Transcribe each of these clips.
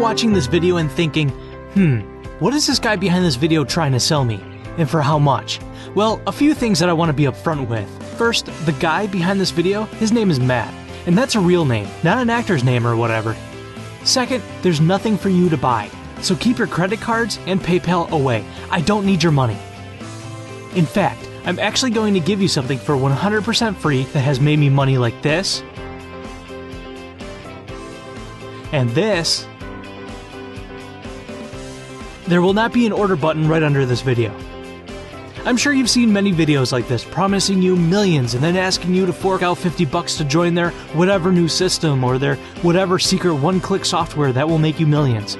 watching this video and thinking, what is this guy behind this video trying to sell me? And for how much? Well, a few things that I want to be upfront with. First, the guy behind this video, his name is Matt. And that's a real name, not an actor's name or whatever. Second, there's nothing for you to buy. So keep your credit cards and PayPal away. I don't need your money. In fact, I'm actually going to give you something for 100% free that has made me money like this, and this. There will not be an order button right under this video. I'm sure you've seen many videos like this promising you millions and then asking you to fork out $50 to join their whatever new system or their whatever secret one-click software that will make you millions.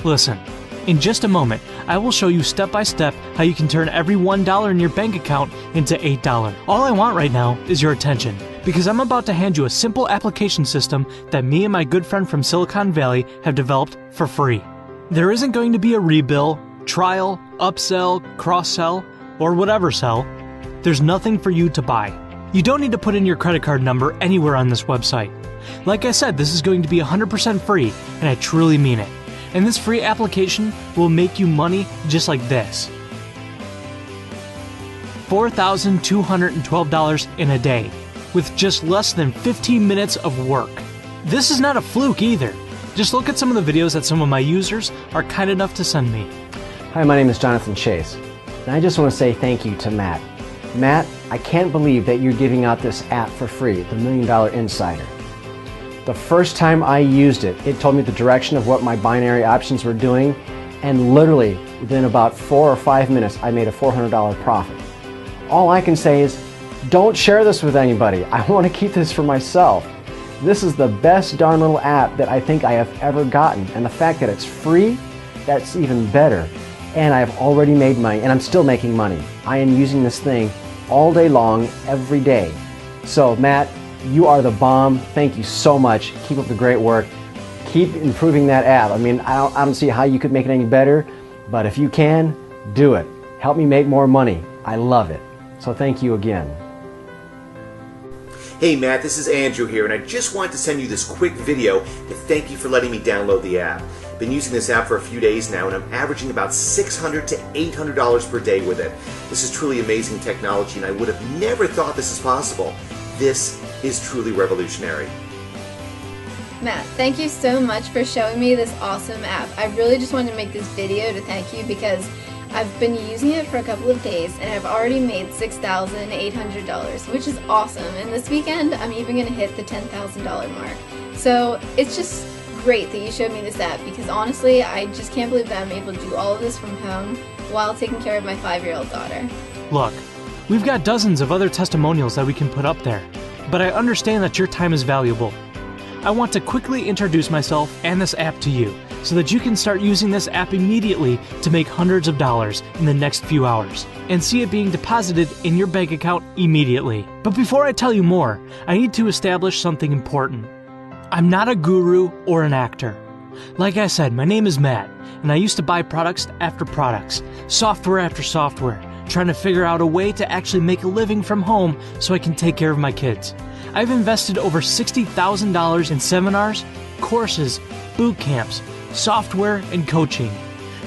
Listen, in just a moment, I will show you step by step how you can turn every $1 in your bank account into $8. All I want right now is your attention, because I'm about to hand you a simple application system that me and my good friend from Silicon Valley have developed for free. There isn't going to be a rebill, trial, upsell, cross-sell, or whatever sell. There's nothing for you to buy. You don't need to put in your credit card number anywhere on this website. Like I said, this is going to be 100% free, and I truly mean it. And this free application will make you money just like this. $4,212 in a day, with just less than 15 minutes of work. This is not a fluke either. Just look at some of the videos that some of my users are kind enough to send me. Hi, my name is Jonathan Chase, and I just want to say thank you to Matt. Matt, I can't believe that you're giving out this app for free, the $1 Million Insider. The first time I used it, it told me the direction of what my binary options were doing, and literally within about 4 or 5 minutes, I made a $400 profit. All I can say is, don't share this with anybody. I want to keep this for myself. This is the best darn little app that I think I have ever gotten, and the fact that it's free, that's even better. And I've already made money, and I'm still making money. I am using this thing all day long, every day. So Matt, you are the bomb. Thank you so much. Keep up the great work. Keep improving that app. I mean, I don't see how you could make it any better, but if you can, do it. Help me make more money. I love it. So thank you again. Hey Matt, this is Andrew here, and I just wanted to send you this quick video to thank you for letting me download the app. I've been using this app for a few days now, and I'm averaging about $600 to $800 per day with it. This is truly amazing technology, and I would have never thought this is possible. This is truly revolutionary. Matt, thank you so much for showing me this awesome app. I really just wanted to make this video to thank you because I've been using it for a couple of days and I've already made $6,800, which is awesome. And this weekend, I'm even going to hit the $10,000 mark. So it's just great that you showed me this app because honestly, I just can't believe that I'm able to do all of this from home while taking care of my 5-year-old daughter. Look, we've got dozens of other testimonials that we can put up there, but I understand that your time is valuable. I want to quickly introduce myself and this app to you so that you can start using this app immediately to make hundreds of dollars in the next few hours and see it being deposited in your bank account immediately. But before I tell you more, I need to establish something important. I'm not a guru or an actor. Like I said, my name is Matt, and I used to buy products after products, software after software, trying to figure out a way to actually make a living from home so I can take care of my kids. I've invested over $60,000 in seminars, courses, boot camps, software, and coaching,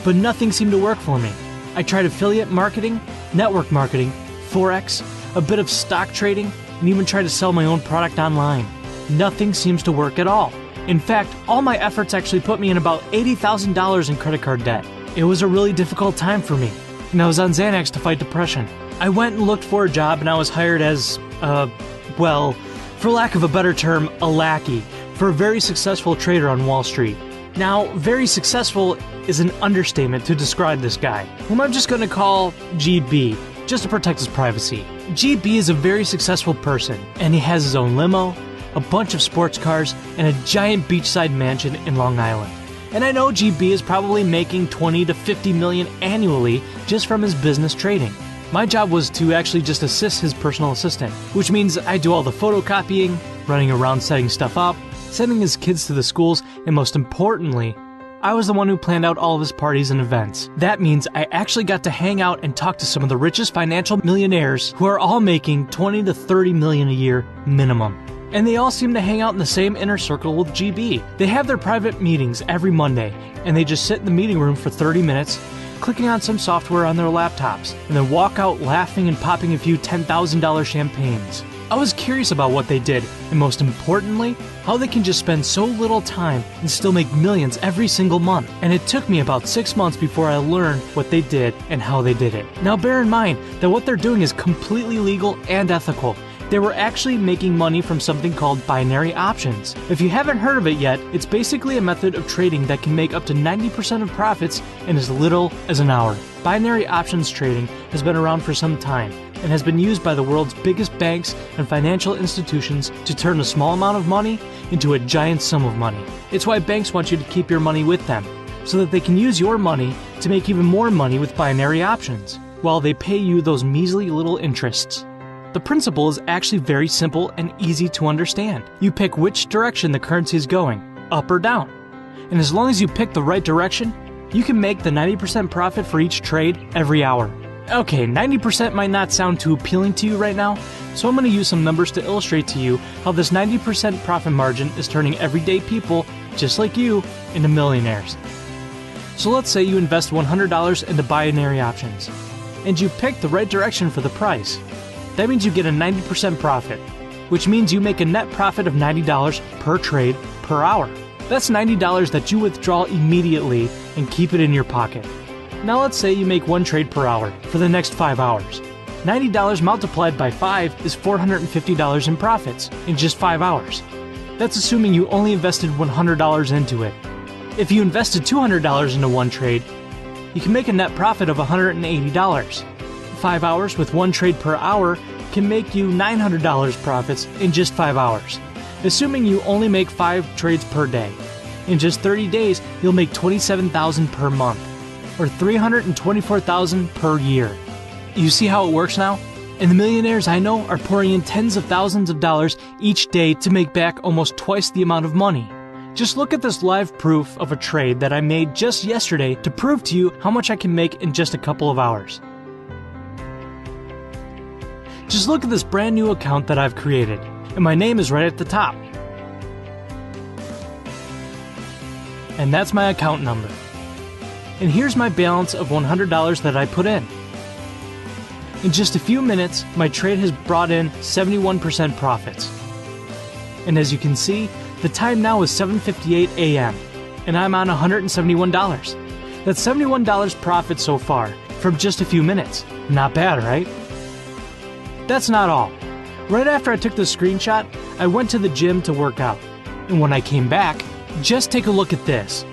but nothing seemed to work for me. I tried affiliate marketing, network marketing, Forex, a bit of stock trading, and even tried to sell my own product online. Nothing seems to work at all. In fact, all my efforts actually put me in about $80,000 in credit card debt. It was a really difficult time for me, and I was on Xanax to fight depression. I went and looked for a job and I was hired as, well, for lack of a better term, a lackey for a very successful trader on Wall Street. Now, very successful is an understatement to describe this guy, whom I'm just going to call GB, just to protect his privacy. GB is a very successful person, and he has his own limo, a bunch of sports cars, and a giant beachside mansion in Long Island. And I know GB is probably making 20 to 50 million annually just from his business trading. My job was to actually just assist his personal assistant, which means I do all the photocopying, running around setting stuff up, sending his kids to the schools, and most importantly, I was the one who planned out all of his parties and events. That means I actually got to hang out and talk to some of the richest financial millionaires who are all making 20 to 30 million a year minimum. And they all seem to hang out in the same inner circle with GB. They have their private meetings every Monday, and they just sit in the meeting room for 30 minutes, clicking on some software on their laptops, and then walk out laughing and popping a few $10,000 champagnes. I was curious about what they did, and most importantly, how they can just spend so little time and still make millions every single month. And it took me about 6 months before I learned what they did and how they did it. Now bear in mind that what they're doing is completely legal and ethical. They were actually making money from something called binary options. If you haven't heard of it yet, it's basically a method of trading that can make up to 90% of profits in as little as an hour. Binary options trading has been around for some time and has been used by the world's biggest banks and financial institutions to turn a small amount of money into a giant sum of money. It's why banks want you to keep your money with them, so that they can use your money to make even more money with binary options, while they pay you those measly little interests. The principle is actually very simple and easy to understand. You pick which direction the currency is going, up or down. And as long as you pick the right direction, you can make the 90% profit for each trade every hour. Okay, 90% might not sound too appealing to you right now, so I'm going to use some numbers to illustrate to you how this 90% profit margin is turning everyday people, just like you, into millionaires. So let's say you invest $100 into binary options, and you pick the right direction for the price. That means you get a 90% profit, which means you make a net profit of $90 per trade per hour. That's $90 that you withdraw immediately and keep it in your pocket. Now let's say you make one trade per hour for the next 5 hours. $90 multiplied by 5 is $450 in profits in just 5 hours. That's assuming you only invested $100 into it. If you invested $200 into one trade, you can make a net profit of $180. 5 hours with one trade per hour can make you $900 profits in just 5 hours, assuming you only make 5 trades per day. In just 30 days, you'll make $27,000 per month, or $324,000 per year. You see how it works now? And the millionaires I know are pouring in tens of thousands of dollars each day to make back almost twice the amount of money. Just look at this live proof of a trade that I made just yesterday to prove to you how much I can make in just a couple of hours. Just look at this brand new account that I've created, and my name is right at the top. And that's my account number. And here's my balance of $100 that I put in. In just a few minutes, my trade has brought in 71% profits. And as you can see, the time now is 7:58 a.m. and I'm on $171. That's $71 profit so far from just a few minutes. Not bad, right? That's not all. Right after I took this screenshot, I went to the gym to work out. And when I came back, just take a look at this.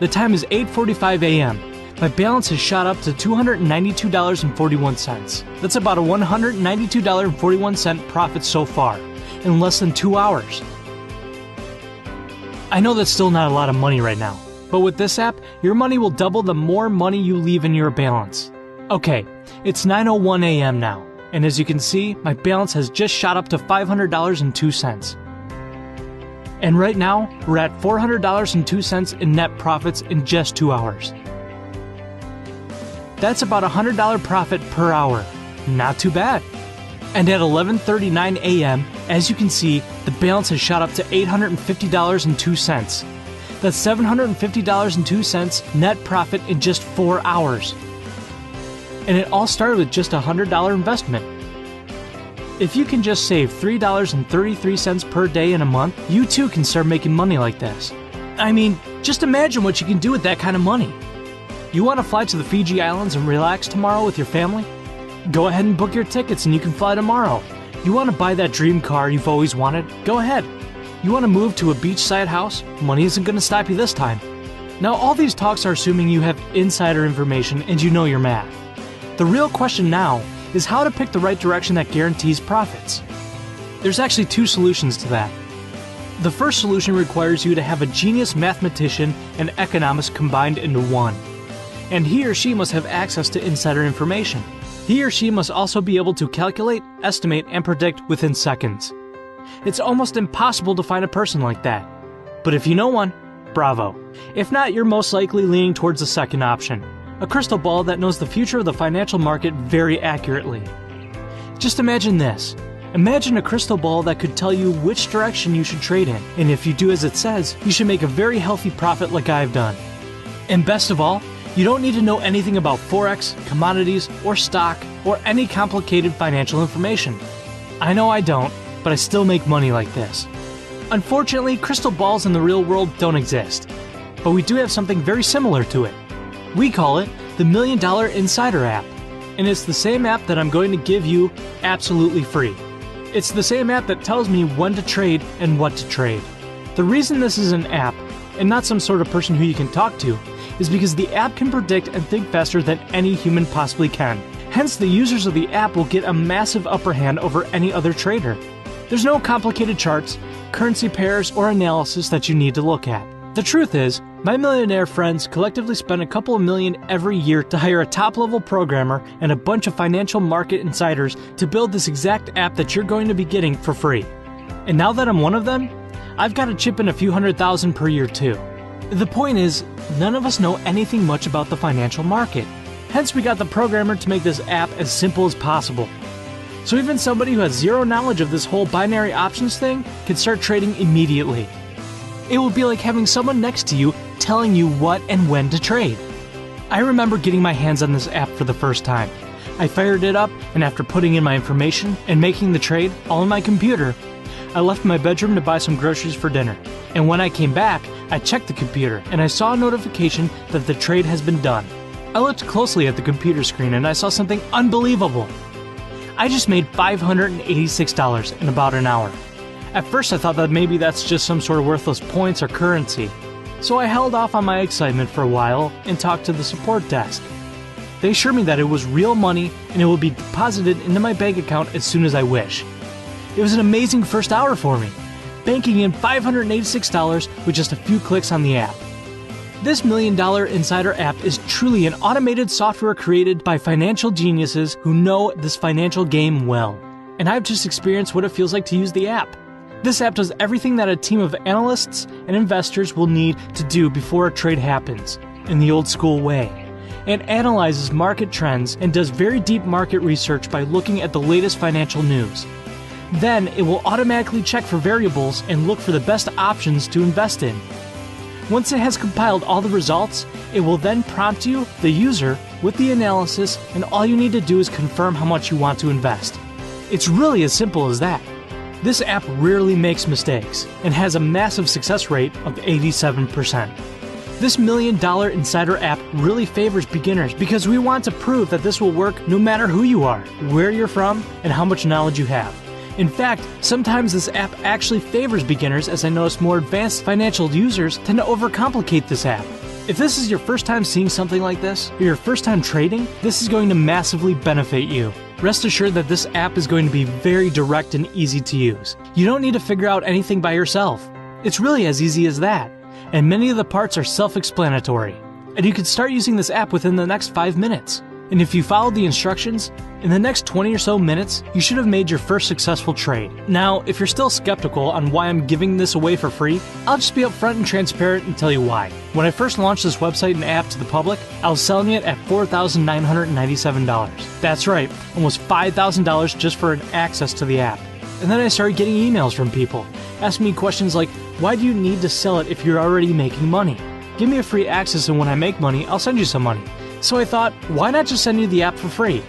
The time is 8:45 a.m. My balance has shot up to $292.41. That's about a $192.41 profit so far, in less than 2 hours. I know that's still not a lot of money right now, but with this app, your money will double the more money you leave in your balance. Okay, it's 9:01 a.m. now, and as you can see, my balance has just shot up to $500.02. And right now, we're at $400.02 in net profits in just 2 hours. That's about a $100 profit per hour. Not too bad. And at 11:39 a.m., as you can see, the balance has shot up to $850.02. That's $750.02 net profit in just 4 hours. And it all started with just a $100 investment. If you can just save $3.33 per day in a month, you too can start making money like this. I mean, just imagine what you can do with that kind of money. You want to fly to the Fiji Islands and relax tomorrow with your family? Go ahead and book your tickets and you can fly tomorrow. You want to buy that dream car you've always wanted? Go ahead. You want to move to a beachside house? Money isn't going to stop you this time. Now, all these talks are assuming you have insider information and you know your math. The real question now is how to pick the right direction that guarantees profits. There's actually 2 solutions to that. The first solution requires you to have a genius mathematician and economist combined into one. And he or she must have access to insider information. He or she must also be able to calculate, estimate, and predict within seconds. It's almost impossible to find a person like that. But if you know one, bravo. If not, you're most likely leaning towards the second option. A crystal ball that knows the future of the financial market very accurately. Just imagine this. Imagine a crystal ball that could tell you which direction you should trade in, and if you do as it says, you should make a very healthy profit like I've done. And best of all, you don't need to know anything about Forex, commodities, or stock, or any complicated financial information. I know I don't, but I still make money like this. Unfortunately, crystal balls in the real world don't exist, but we do have something very similar to it. We call it the $1 Million Insider app, and it's the same app that I'm going to give you absolutely free. It's the same app that tells me when to trade and what to trade. The reason this is an app, and not some sort of person who you can talk to, is because the app can predict and think faster than any human possibly can. Hence, the users of the app will get a massive upper hand over any other trader. There's no complicated charts, currency pairs, or analysis that you need to look at. The truth is, my millionaire friends collectively spend a couple of million every year to hire a top-level programmer and a bunch of financial market insiders to build this exact app that you're going to be getting for free. And now that I'm one of them, I've got to chip in a few $100,000 per year too. The point is, none of us know anything much about the financial market. Hence, we got the programmer to make this app as simple as possible. So even somebody who has zero knowledge of this whole binary options thing can start trading immediately. It will be like having someone next to you telling you what and when to trade. I remember getting my hands on this app for the first time. I fired it up, and after putting in my information and making the trade all on my computer, I left my bedroom to buy some groceries for dinner. And when I came back, I checked the computer and I saw a notification that the trade has been done. I looked closely at the computer screen and I saw something unbelievable. I just made $586 in about an hour. At first I thought that maybe that's just some sort of worthless points or currency. So I held off on my excitement for a while and talked to the support desk. They assured me that it was real money and it would be deposited into my bank account as soon as I wish. It was an amazing first hour for me, banking in $586 with just a few clicks on the app. This $1 Million Insider app is truly an automated software created by financial geniuses who know this financial game well. And I've just experienced what it feels like to use the app. This app does everything that a team of analysts and investors will need to do before a trade happens, in the old school way. It analyzes market trends and does very deep market research by looking at the latest financial news. Then it will automatically check for variables and look for the best options to invest in. Once it has compiled all the results, it will then prompt you, the user, with the analysis, and all you need to do is confirm how much you want to invest. It's really as simple as that. This app rarely makes mistakes and has a massive success rate of 87%. This $1 Million Insider app really favors beginners because we want to prove that this will work no matter who you are, where you're from, and how much knowledge you have. In fact, sometimes this app actually favors beginners, as I notice more advanced financial users tend to overcomplicate this app. If this is your first time seeing something like this, or your first time trading, this is going to massively benefit you. Rest assured that this app is going to be very direct and easy to use. You don't need to figure out anything by yourself. It's really as easy as that, and many of the parts are self-explanatory. And you can start using this app within the next 5 minutes. And if you follow the instructions, in the next 20 or so minutes, you should have made your first successful trade. Now, if you're still skeptical on why I'm giving this away for free, I'll just be upfront and transparent and tell you why. When I first launched this website and app to the public, I was selling it at $4,997. That's right, almost $5,000 just for an access to the app. And then I started getting emails from people, asking me questions like, why do you need to sell it if you're already making money? Give me a free access and when I make money, I'll send you some money. So I thought, why not just send you the app for free?